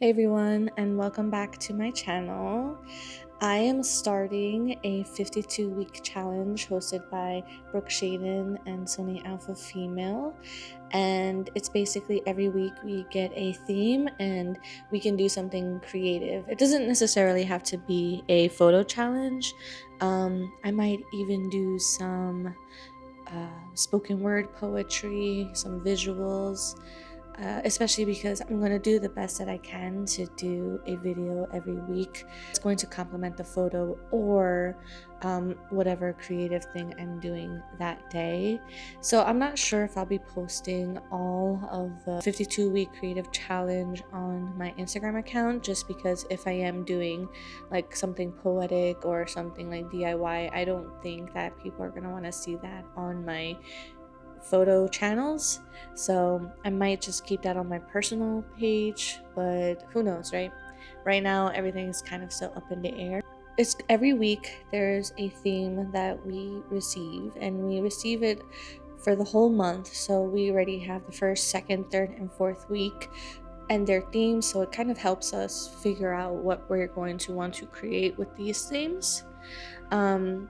Hey everyone, and welcome back to my channel. I am starting a 52-week challenge hosted by Brooke, Shaden, and Sony Alpha Female. And it's basically every week we get a theme and we can do something creative. It doesn't necessarily have to be a photo challenge. I might even do some spoken word poetry, some visuals. Especially because I'm going to do the best that I can to do a video every week. It's going to complement the photo or whatever creative thing I'm doing that day. So I'm not sure if I'll be posting all of the 52-week creative challenge on my Instagram account, just because if I am doing like something poetic or something like DIY, I don't think that people are going to want to see that on my photo channels. So I might just keep that on my personal page, but who knows, right? Right now everything's kind of still up in the air. It's every week there's a theme that we receive, and we receive it for the whole month. So we already have the first, second, third, and fourth week and their themes, so it kind of helps us figure out what we're going to want to create with these themes. I'm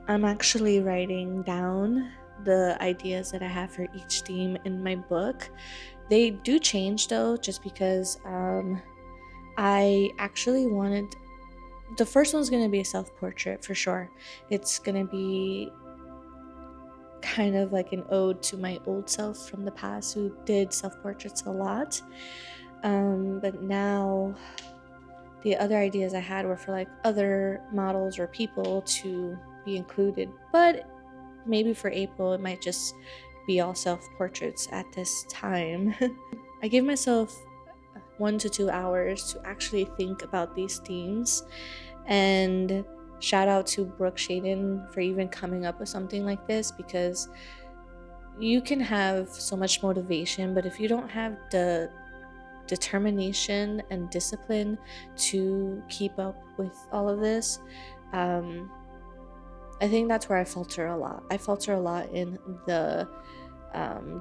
actually writing down the ideas that I have for each theme in my book. They do change though, just because I actually wanted the first one's going to be a self-portrait for sure. It's going to be kind of like an ode to my old self from the past who did self-portraits a lot. But now the other ideas I had were for like other models or people to be included, but maybe for April it might just be all self-portraits at this time. I gave myself 1 to 2 hours to actually think about these themes, and shout out to Brooke, Shaden for even coming up with something like this, because you can have so much motivation, but if you don't have the determination and discipline to keep up with all of this, I think that's where I falter a lot. I falter a lot in the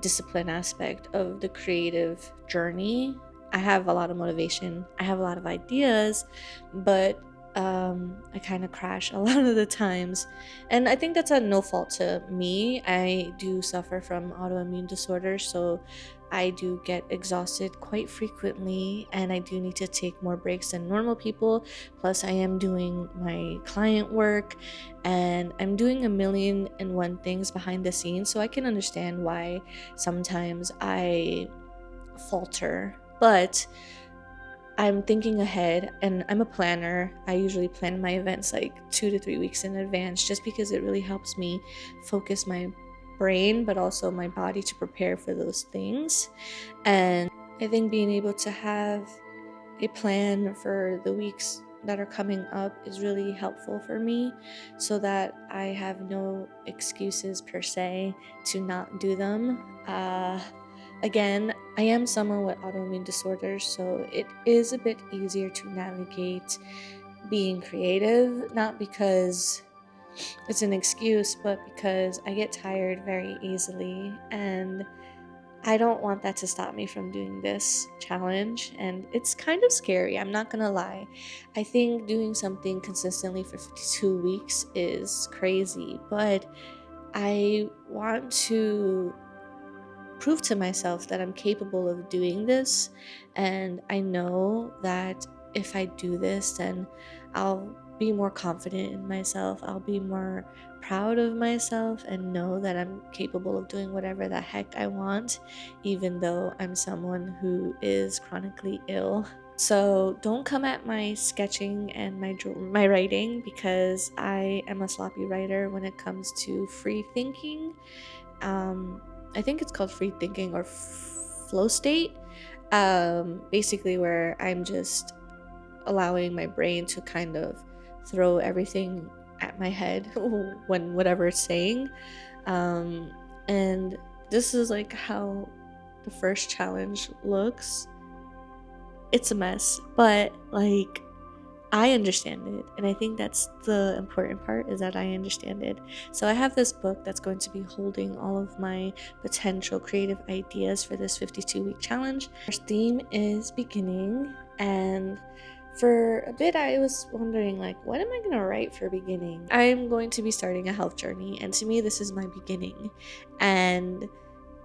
discipline aspect of the creative journey. I have a lot of motivation, I have a lot of ideas, but I kind of crash a lot of the times. And I think that's a no fault to me. I do suffer from autoimmune disorders, so I do get exhausted quite frequently, and I do need to take more breaks than normal people. Plus, I am doing my client work and I'm doing a million and one things behind the scenes, so I can understand why sometimes I falter. But I'm thinking ahead, and I'm a planner. I usually plan my events like 2 to 3 weeks in advance, just because it really helps me focus my brain but also my body to prepare for those things. And I think being able to have a plan for the weeks that are coming up is really helpful for me, so that I have no excuses per se to not do them. Again, I am someone with autoimmune disorders, so it is a bit easier to navigate being creative, not because it's an excuse, but because I get tired very easily, and I don't want that to stop me from doing this challenge. And it's kind of scary, I'm not gonna lie. I think doing something consistently for 52 weeks is crazy, but I want to prove to myself that I'm capable of doing this, and I know that if I do this, then I'll be more confident in myself, I'll be more proud of myself, and know that I'm capable of doing whatever the heck I want, even though I'm someone who is chronically ill. So don't come at my sketching and my writing, because I am a sloppy writer when it comes to free thinking. I think it's called free thinking or flow state. Basically where I'm just allowing my brain to kind of throw everything at my head when whatever it's saying. And this is like how the first challenge looks. It's a mess, but like I understand it, and I think that's the important part, is that I understand it. So I have this book that's going to be holding all of my potential creative ideas for this 52-week challenge. Our theme is beginning, and for a bit I was wondering, like, what am I going to write for beginning? I'm going to be starting a health journey, and to me this is my beginning, and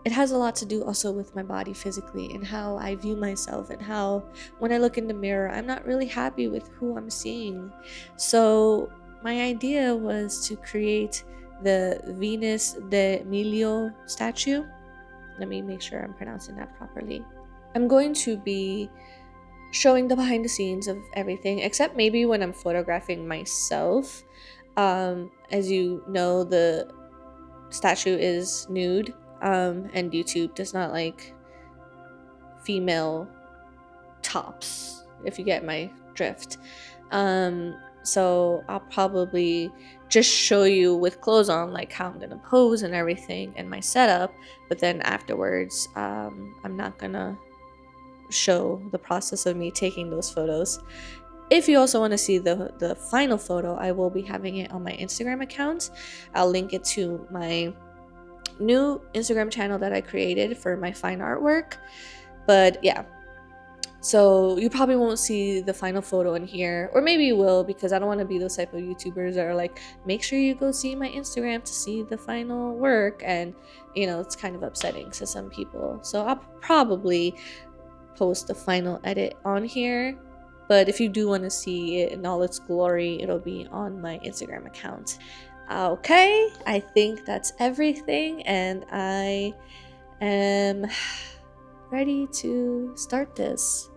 it has a lot to do also with my body physically and how I view myself, and how when I look in the mirror, I'm not really happy with who I'm seeing. So my idea was to create the Venus de Milo statue. Let me make sure I'm pronouncing that properly. I'm going to be showing the behind the scenes of everything, except maybe when I'm photographing myself. As you know, the statue is nude, and YouTube does not like female tops, if you get my drift. So I'll probably just show you with clothes on, like how I'm gonna pose and everything and my setup, but then afterwards I'm not gonna show the process of me taking those photos. If you also want to see the final photo, I will be having it on my Instagram account. I'll link it to my new Instagram channel that I created for my fine artwork. But yeah, so you probably won't see the final photo in here, or maybe you will, because I don't want to be those type of YouTubers that are like, make sure you go see my Instagram to see the final work, and you know, it's kind of upsetting to some people. So I'll probably post the final edit on here, but if you do want to see it in all its glory, it'll be on my Instagram account. Okay, I think that's everything, and I am ready to start this.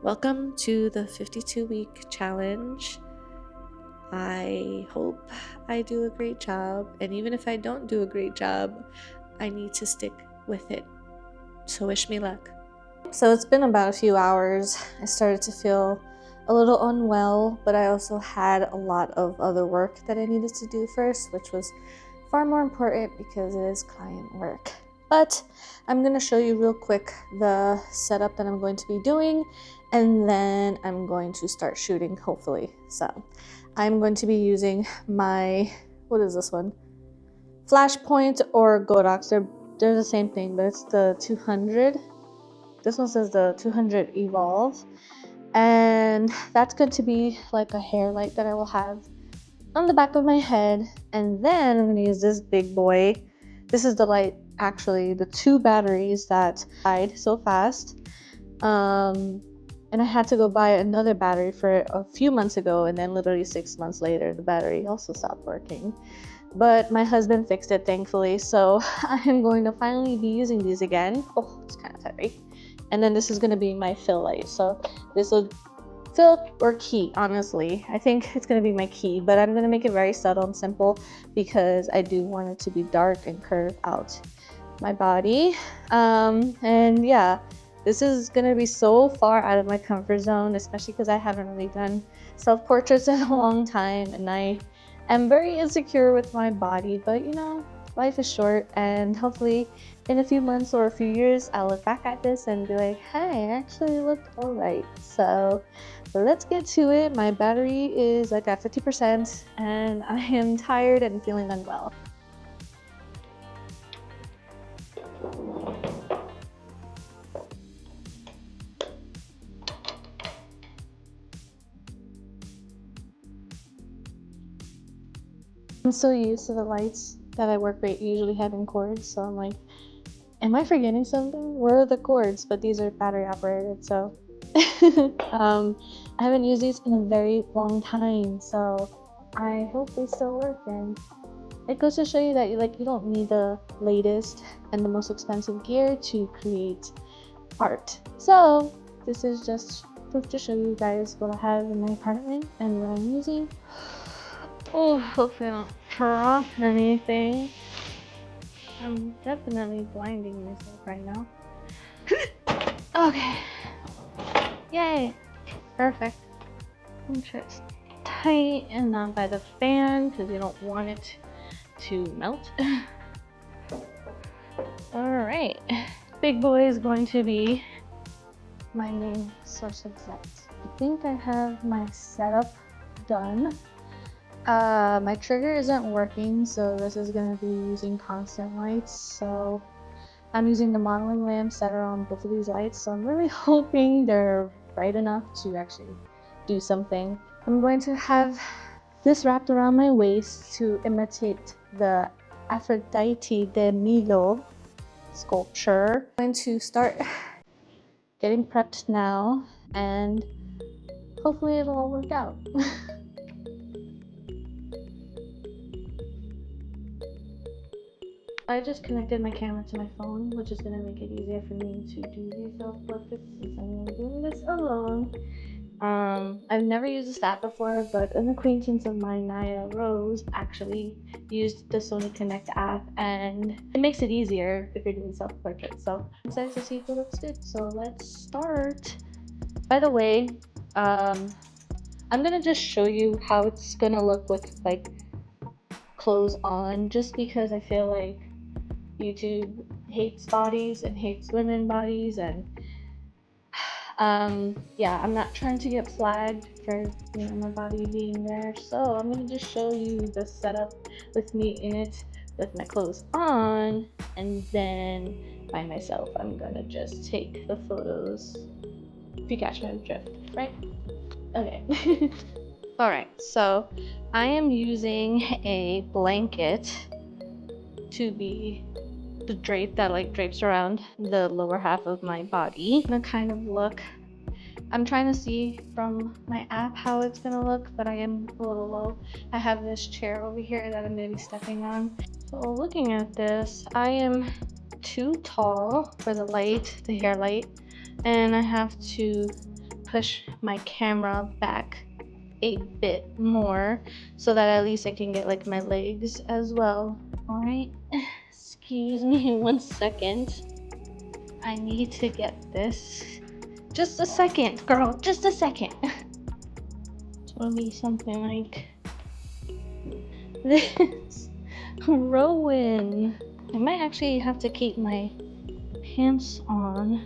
Welcome to the 52-week challenge. I hope I do a great job, and even if I don't do a great job, I need to stick with it. So wish me luck. So it's been about a few hours. I started to feel a little unwell, but I also had a lot of other work that I needed to do first, which was far more important because it is client work. But I'm going to show you real quick the setup that I'm going to be doing, and then I'm going to start shooting, hopefully. So I'm going to be using my, what is this one? Flashpoint or Godox. They're the same thing, but it's the 200. This one says the 200 Evolve, and that's going to be like a hair light that I will have on the back of my head. And then I'm going to use this big boy. This is the light, actually, the 2 batteries that died so fast. And I had to go buy another battery for a few months ago, and then literally 6 months later, the battery also stopped working. But my husband fixed it, thankfully, so I'm going to finally be using these again. Oh, it's kind of heavy. And then this is going to be my fill light. So this will fill or key, honestly. I think it's going to be my key, but I'm going to make it very subtle and simple because I do want it to be dark and curve out my body. And yeah, this is going to be so far out of my comfort zone, especially because I haven't really done self-portraits in a long time, and I am very insecure with my body, but you know, life is short, and hopefully in a few months or a few years, I'll look back at this and be like, hey, I actually looked all right. So let's get to it. My battery is like at 50%, and I am tired and feeling unwell. I'm so used to the lights that I work with usually having cords, so I'm like, am I forgetting something? Where are the cords? But these are battery operated, so I haven't used these in a very long time, so I hope they still work. And it goes to show you that you don't need the latest and the most expensive gear to create art. So this is just proof to show you guys what I have in my apartment and what I'm using. Oh, hopefully I don't drop anything. I'm definitely blinding myself right now. Okay. Yay. Perfect. Just tight and not by the fan because you don't want it to melt. Alright. Big boy is going to be my main source of light. I think I have my setup done. My trigger isn't working, so this is going to be using constant lights. So I'm using the modeling lamps that are on both of these lights, so I'm really hoping they're bright enough to actually do something. I'm going to have this wrapped around my waist to imitate the Aphrodite de Milo sculpture. I'm going to start getting prepped now, and hopefully it'll all work out. I just connected my camera to my phone, which is going to make it easier for me to do these self-portraits since I'm doing this alone. I've never used this app before, but an acquaintance of mine, Naya Rose, actually used the Sony Connect app, and it makes it easier if you're doing self-portraits. So I'm excited to see if it looks good. So let's start. By the way, I'm gonna just show you how it's gonna look with like clothes on, just because I feel like YouTube hates bodies and hates women bodies, and yeah, I'm not trying to get flagged for my body being there, so I'm gonna just show you the setup with me in it with my clothes on, and then by myself I'm gonna just take the photos, if you catch my drift, right? Okay. All right, so I am using a blanket to be the drape that like drapes around the lower half of my body. The kind of look, I'm trying to see from my app how it's gonna look, but I am a little low. I have this chair over here that I'm gonna be stepping on. So looking at this, I am too tall for the light, the hair light, and I have to push my camera back a bit more so that at least I can get like my legs as well. All right, excuse me 1 second. I need to get this. Just a second, girl, just a second. It's gonna be something like this. Rowan. I might actually have to keep my pants on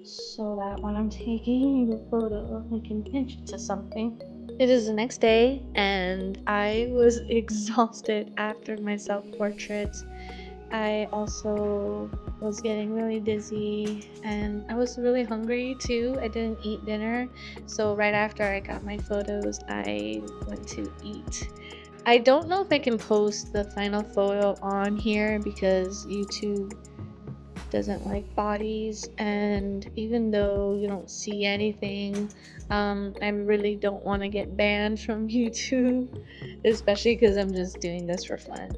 so that when I'm taking the photo, I can pinch it to something. It is the next day, and I was exhausted after my self-portrait. I also was getting really dizzy, and I was really hungry too. I didn't eat dinner, so right after I got my photos, I went to eat. I don't know if I can post the final photo on here because YouTube doesn't like bodies, and even though you don't see anything, I really don't want to get banned from YouTube, especially because I'm just doing this for fun.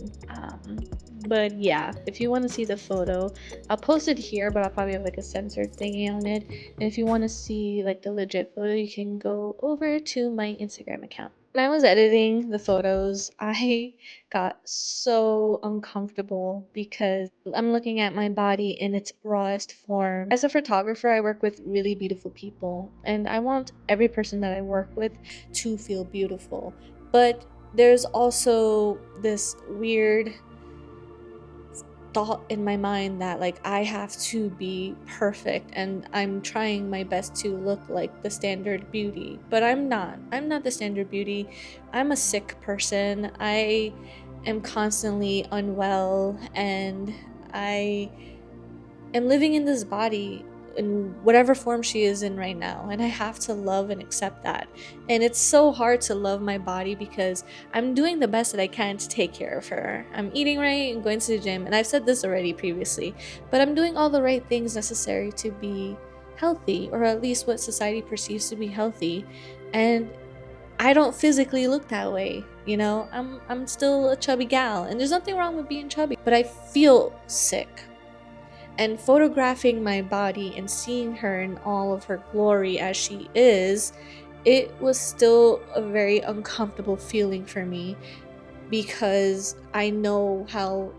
But yeah, if you want to see the photo, I'll post it here, but I'll probably have like a censored thingy on it. And if you want to see like the legit photo, you can go over to my Instagram account. When I was editing the photos, I got so uncomfortable because I'm looking at my body in its rawest form. As a photographer, I work with really beautiful people, and I want every person that I work with to feel beautiful. But there's also this weird thought in my mind that like I have to be perfect, and I'm trying my best to look like the standard beauty, but I'm not the standard beauty. I'm a sick person. I am constantly unwell, and I am living in this body in whatever form she is in right now, and I have to love and accept that. And it's so hard to love my body because I'm doing the best that I can to take care of her. I'm eating right and going to the gym, and I've said this already previously, but I'm doing all the right things necessary to be healthy, or at least what society perceives to be healthy. And I don't physically look that way, you know. I'm still a chubby gal, and there's nothing wrong with being chubby, but I feel sick. And photographing my body and seeing her in all of her glory as she is, it was still a very uncomfortable feeling for me, because I know how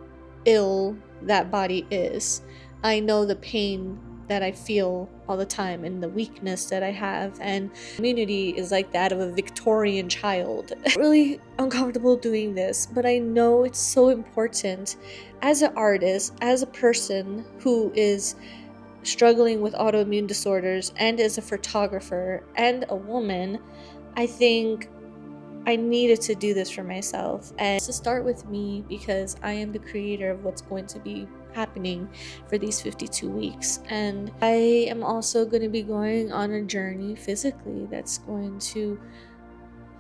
ill that body is. I know the pain that I feel all the time and the weakness that I have, and community is like that of a Victorian child. Really uncomfortable doing this, but I know it's so important as an artist, as a person who is struggling with autoimmune disorders and as a photographer and a woman, I think I needed to do this for myself and to start with me, because I am the creator of what's going to be happening for these 52 weeks. And I am also going to be going on a journey physically that's going to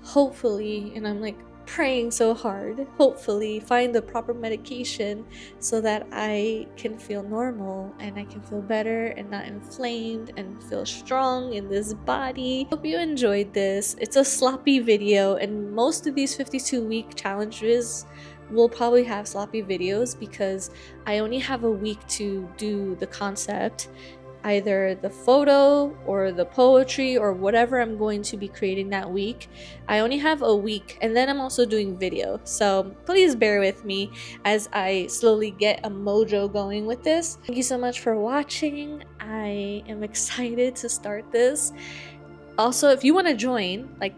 hopefully, and I'm like praying so hard, hopefully find the proper medication so that I can feel normal and I can feel better and not inflamed and feel strong in this body. Hope you enjoyed this. It's a sloppy video, and most of these 52-week challenges will probably have sloppy videos because I only have a week to do the concept, either the photo or the poetry or whatever I'm going to be creating that week. I only have a week, and then I'm also doing video. So please bear with me as I slowly get a mojo going with this. Thank you so much for watching. I am excited to start this. Also, if you want to join, I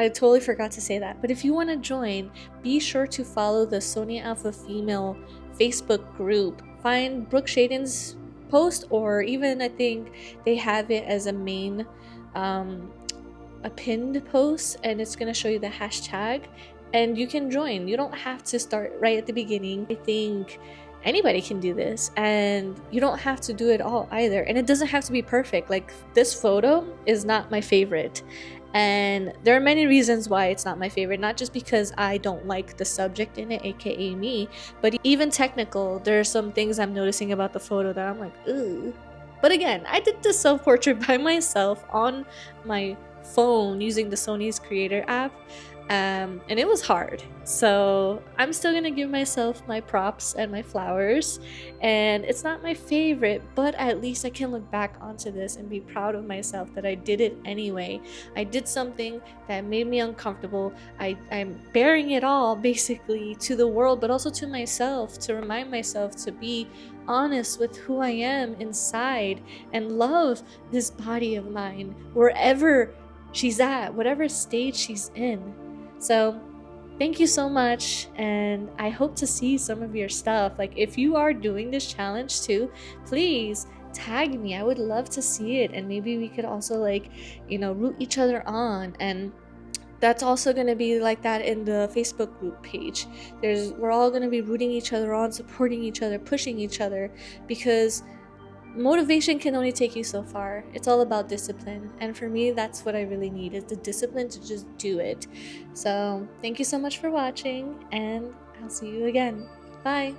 totally forgot to say that, but if you want to join, be sure to follow the Sony Alpha Female Facebook group. Find Brooke Shaden's post, or even I think they have it as a main a pinned post, and it's going to show you the hashtag and you can join. You don't have to start right at the beginning. I think anybody can do this, and you don't have to do it all either, and it doesn't have to be perfect. Like, this photo is not my favorite, and there are many reasons why it's not my favorite, not just because I don't like the subject in it, aka me, but even technical. There are some things I'm noticing about the photo that I'm like, ooh. But again, I did this self-portrait by myself on my phone using the Sony's Creator app, and it was hard. So I'm still gonna give myself my props and my flowers, and it's not my favorite, but at least I can look back onto this and be proud of myself that I did it anyway. I did something that made me uncomfortable. I'm bearing it all basically to the world, but also to myself, to remind myself to be honest with who I am inside and love this body of mine wherever she's at, whatever stage she's in. So thank you so much, and I hope to see some of your stuff. Like, if you are doing this challenge too, please tag me. I would love to see it, and maybe we could also, like, root each other on. And that's also going to be like that in the Facebook group page. We're all going to be rooting each other on, supporting each other, pushing each other, because motivation can only take you so far. It's all about discipline, and for me, that's what I really need, is the discipline to just do it. So thank you so much for watching, and I'll see you again. Bye.